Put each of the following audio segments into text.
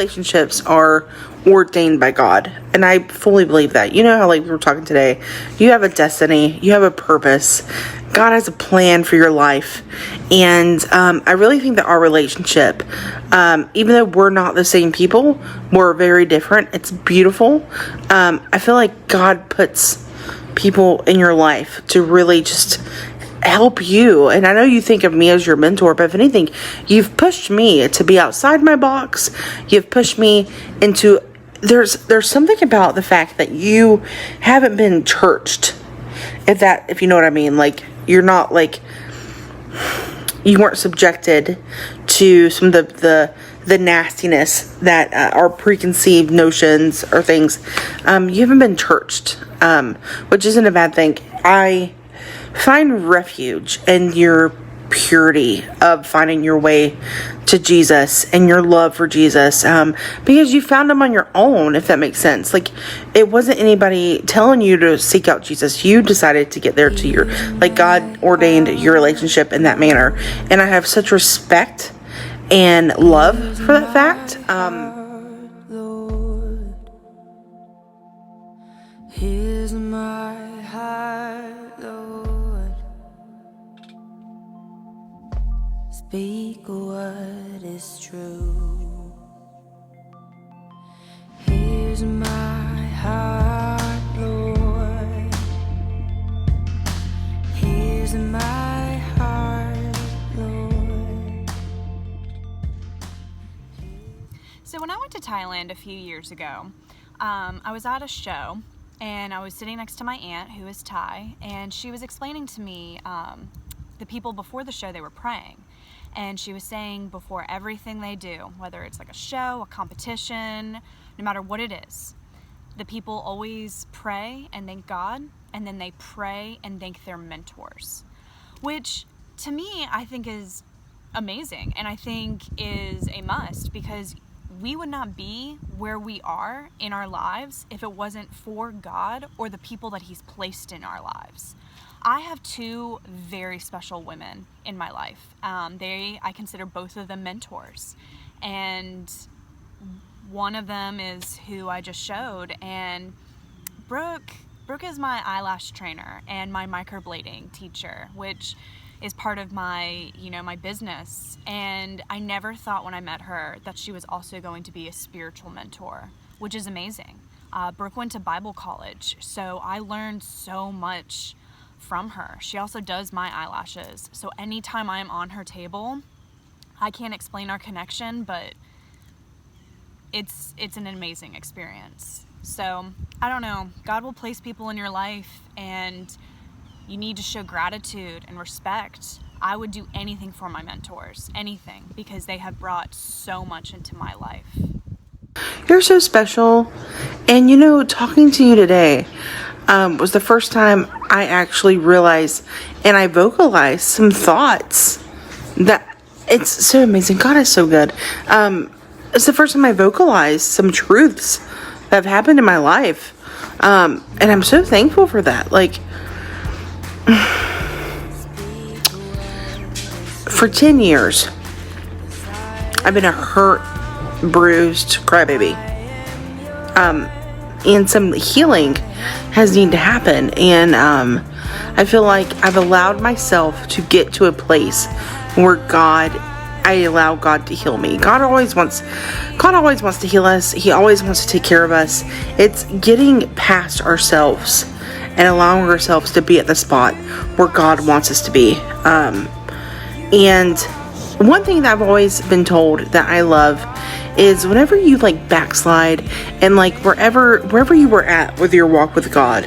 relationships are ordained by God, and I fully believe that. You know how, like we were talking today, you have a destiny, you have a purpose. God has a plan for your life, and I really think that our relationship, even though we're not the same people, we're very different. It's beautiful. I feel like God puts people in your life to really just help you. And I know you think of me as your mentor, but if anything, you've pushed me to be outside my box. You've pushed me into, there's something about the fact that you haven't been churched, if you know what I mean. Like, you're not like, you weren't subjected to some of the nastiness that are preconceived notions or things. You haven't been churched, which isn't a bad thing. I find refuge in your purity of finding your way to Jesus and your love for Jesus, because you found him on your own, if that makes sense. Like, it wasn't anybody telling you to seek out Jesus. You decided to get there to your, like, God ordained your relationship in that manner, and I have such respect and love for that fact. Here's my heart, Lord. Speak what is true. Here's my heart, Lord. Here's my heart, Lord. So when I went to Thailand a few years ago, I was at a show, and I was sitting next to my aunt, who is Thai, and she was explaining to me the people before the show, they were praying. And she was saying before everything they do, whether it's like a show, a competition, no matter what it is, the people always pray and thank God, and then they pray and thank their mentors, which to me I think is amazing, and I think is a must, because we would not be where we are in our lives if it wasn't for God or the people that he's placed in our lives. I have two very special women in my life. I consider both of them mentors. And one of them is who I just showed. And Brooke is my eyelash trainer and my microblading teacher, which is part of my, my business. And I never thought when I met her that she was also going to be a spiritual mentor, which is amazing. Brooke went to Bible college, so I learned so much from her. She also does my eyelashes, so anytime I'm on her table, I can't explain our connection, but it's an amazing experience. So I don't know, God will place people in your life, and you need to show gratitude and respect. I would do anything for my mentors, anything, because they have brought so much into my life. You're so special. And talking to you today was the first time I actually realized and I vocalized some thoughts that it's so amazing. God is so good. It's the first time I vocalized some truths that have happened in my life. And I'm so thankful for that. Like, for 10 years, I've been a hurt, bruised crybaby. And some healing has needed to happen. And I feel like I've allowed myself to get to a place where I allow God to heal me. God always wants to heal us. He always wants to take care of us. It's getting past ourselves and allowing ourselves to be at the spot where God wants us to be. And one thing that I've always been told that I love is whenever you backslide and wherever you were at with your walk with God,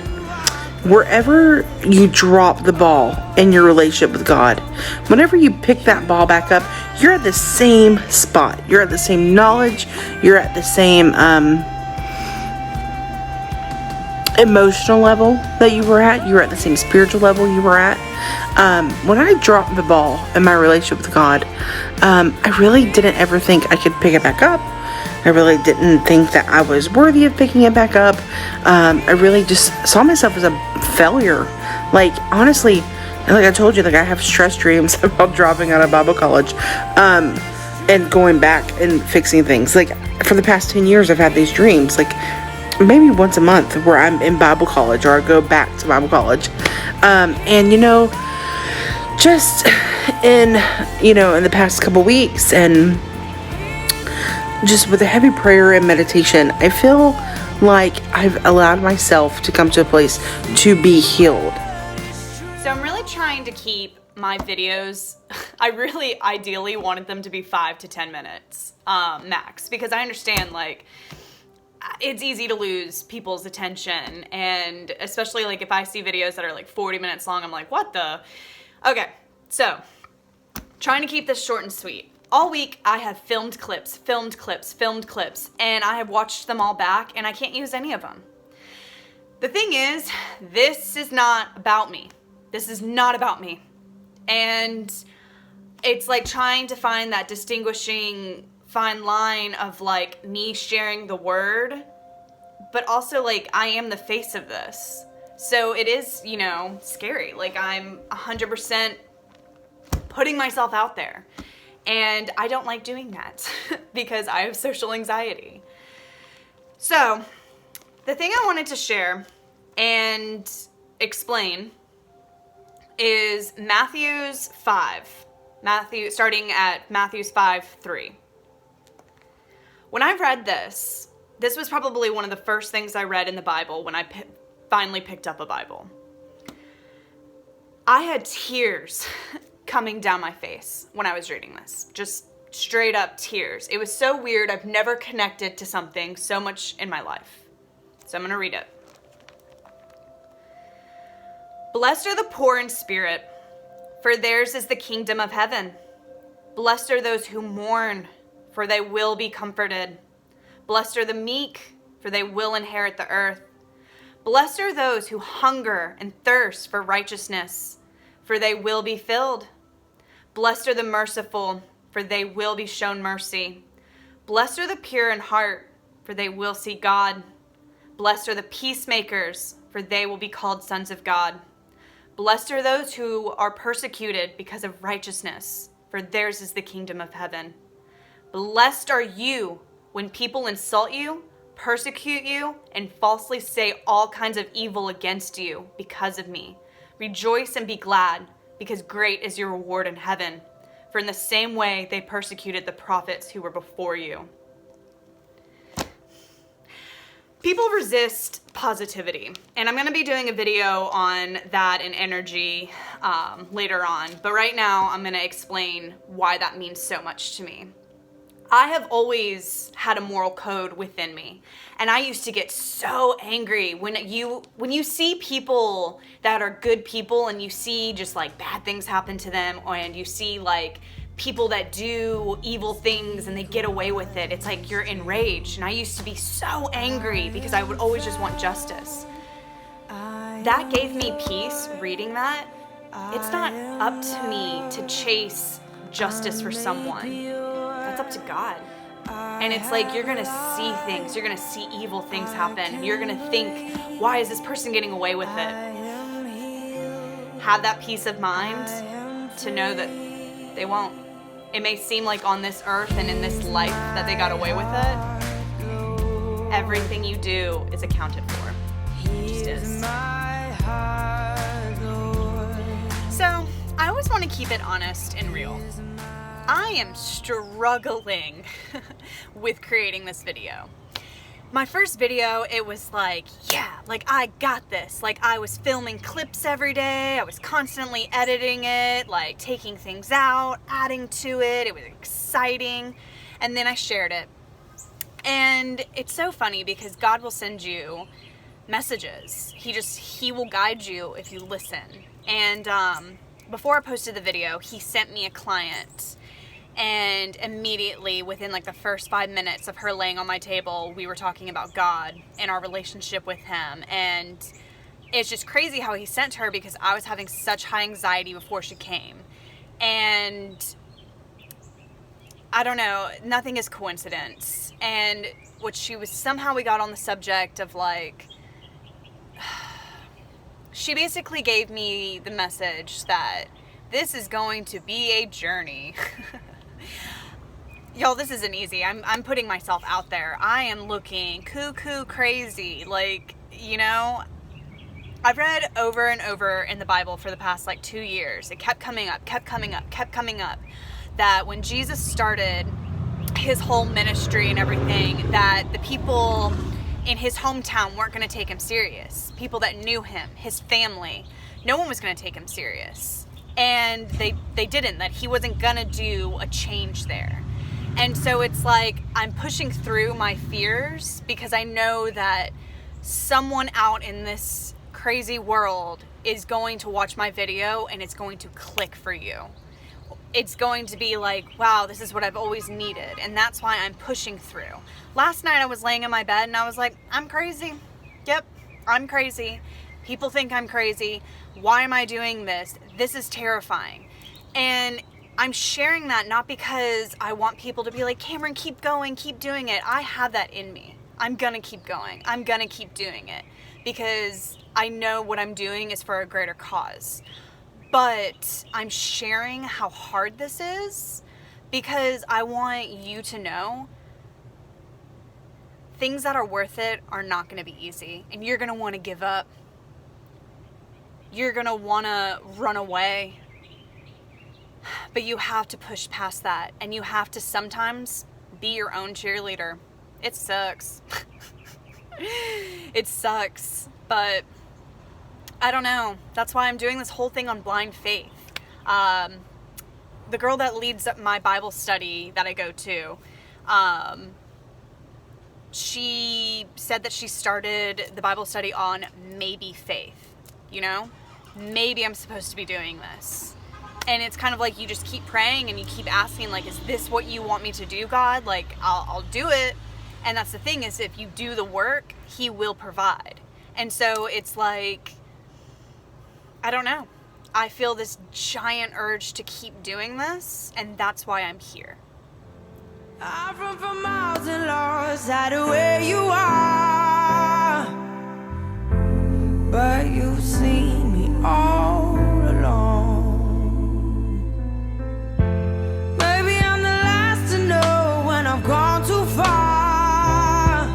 wherever you drop the ball in your relationship with God, whenever you pick that ball back up, you're at the same spot. You're at the same knowledge. You're at the same emotional level that you were at. You're at the same spiritual level you were at. When I dropped the ball in my relationship with God, I really didn't ever think I could pick it back up. I really didn't think that I was worthy of picking it back up. I really just saw myself as a failure. Honestly, like I told you, I have stress dreams about dropping out of Bible college. and going back and fixing things. Like, for the past 10 years, I've had these dreams, like, maybe once a month, where I'm in Bible college, or I go back to Bible college. And, you know, just in the past couple weeks, and just with a heavy prayer and meditation, I feel like I've allowed myself to come to a place to be healed. So I'm really trying to keep my videos, I really ideally wanted them to be 5 to 10 minutes max, because I understand, like, it's easy to lose people's attention, and especially like if I see videos that are like 40 minutes long, I'm like, what the? Okay, so trying to keep this short and sweet. All week I have filmed clips, and I have watched them all back, and I can't use any of them. The thing is, this is not about me. This is not about me. And it's like trying to find that distinguishing fine line of like me sharing the word, but also like I am the face of this. So it is, you know, scary. Like, I'm 100% putting myself out there. And I don't like doing that because I have social anxiety. So the thing I wanted to share and explain is Matthew's 5. Starting at Matthew's 5:3. When I read this was probably one of the first things I read in the Bible when I finally picked up a Bible. I had tears coming down my face when I was reading this. Just straight up tears. It was so weird. I've never connected to something so much in my life. So I'm going to read it. Blessed are the poor in spirit, for theirs is the kingdom of heaven. Blessed are those who mourn, for they will be comforted. Blessed are the meek, for they will inherit the earth. Blessed are those who hunger and thirst for righteousness, for they will be filled. Blessed are the merciful, for they will be shown mercy. Blessed are the pure in heart, for they will see God. Blessed are the peacemakers, for they will be called sons of God. Blessed are those who are persecuted because of righteousness, for theirs is the kingdom of heaven. Blessed are you when people insult you, persecute you, and falsely say all kinds of evil against you because of me. Rejoice and be glad, because great is your reward in heaven. For in the same way they persecuted the prophets who were before you. People resist positivity, and I'm going to be doing a video on that and energy later on, but right now I'm going to explain why that means so much to me. I have always had a moral code within me, and I used to get so angry when you see people that are good people and you see just like bad things happen to them, and you see like people that do evil things and they get away with it. It's like you're enraged, and I used to be so angry because I would always just want justice. That gave me peace reading that. It's not up to me to chase justice for someone. That's up to God. And it's like you're gonna see things, you're gonna see evil things happen, and you're gonna think, why is this person getting away with it? Have that peace of mind to know that they won't. It may seem like on this earth and in this life that they got away with it. Everything you do is accounted for. It just is. So, I always want to keep it honest and real. I am struggling with creating this video. My first video, it was like, yeah, like I got this. Like I was filming clips every day. I was constantly editing it, like taking things out, adding to it. It was exciting. And then I shared it. And it's so funny because God will send you messages. He will guide you if you listen. And before I posted the video, he sent me a client. And immediately, within like the first 5 minutes of her laying on my table, we were talking about God and our relationship with him. And it's just crazy how he sent her because I was having such high anxiety before she came. And I don't know, nothing is coincidence. And somehow we got on the subject of like, she basically gave me the message that this is going to be a journey. y'all, this isn't easy. I'm putting myself out there. I am looking cuckoo crazy. Like, you know, I've read over and over in the Bible for the past like 2 years. It kept coming up, that when Jesus started his whole ministry and everything, that the people in his hometown weren't going to take him serious. People that knew him, his family, no one was going to take him serious. And they didn't, that he wasn't going to do a change there. And so it's like I'm pushing through my fears because I know that someone out in this crazy world is going to watch my video and it's going to click for you. It's going to be like, wow, this is what I've always needed. And that's why I'm pushing through. Last night I was laying in my bed and I was like, I'm crazy. Yep, I'm crazy. People think I'm crazy. Why am I doing this? This is terrifying. And I'm sharing that not because I want people to be like, Cameron, keep going, keep doing it. I have that in me. I'm gonna keep going. I'm gonna keep doing it because I know what I'm doing is for a greater cause. But I'm sharing how hard this is because I want you to know things that are worth it are not going to be easy. And you're going to want to give up. You're going to want to run away. But you have to push past that. And you have to sometimes be your own cheerleader. It sucks. It sucks. But I don't know. That's why I'm doing this whole thing on blind faith. The girl that leads my Bible study that I go to, she said that she started the Bible study on maybe faith. You know? Maybe I'm supposed to be doing this. And it's kind of like you just keep praying and you keep asking, like, is this what you want me to do, God? Like, I'll do it. And that's the thing is if you do the work, He will provide. And so it's like, I don't know. I feel this giant urge to keep doing this, and that's why I'm here. I've run for miles and lost sight of where you are, but you've seen me all along. Maybe I'm the last to know when I've gone too far,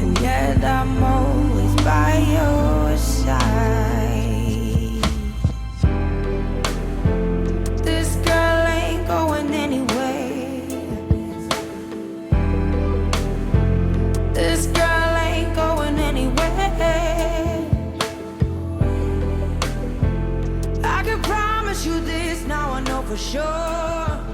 and yet I'm always by your side. For sure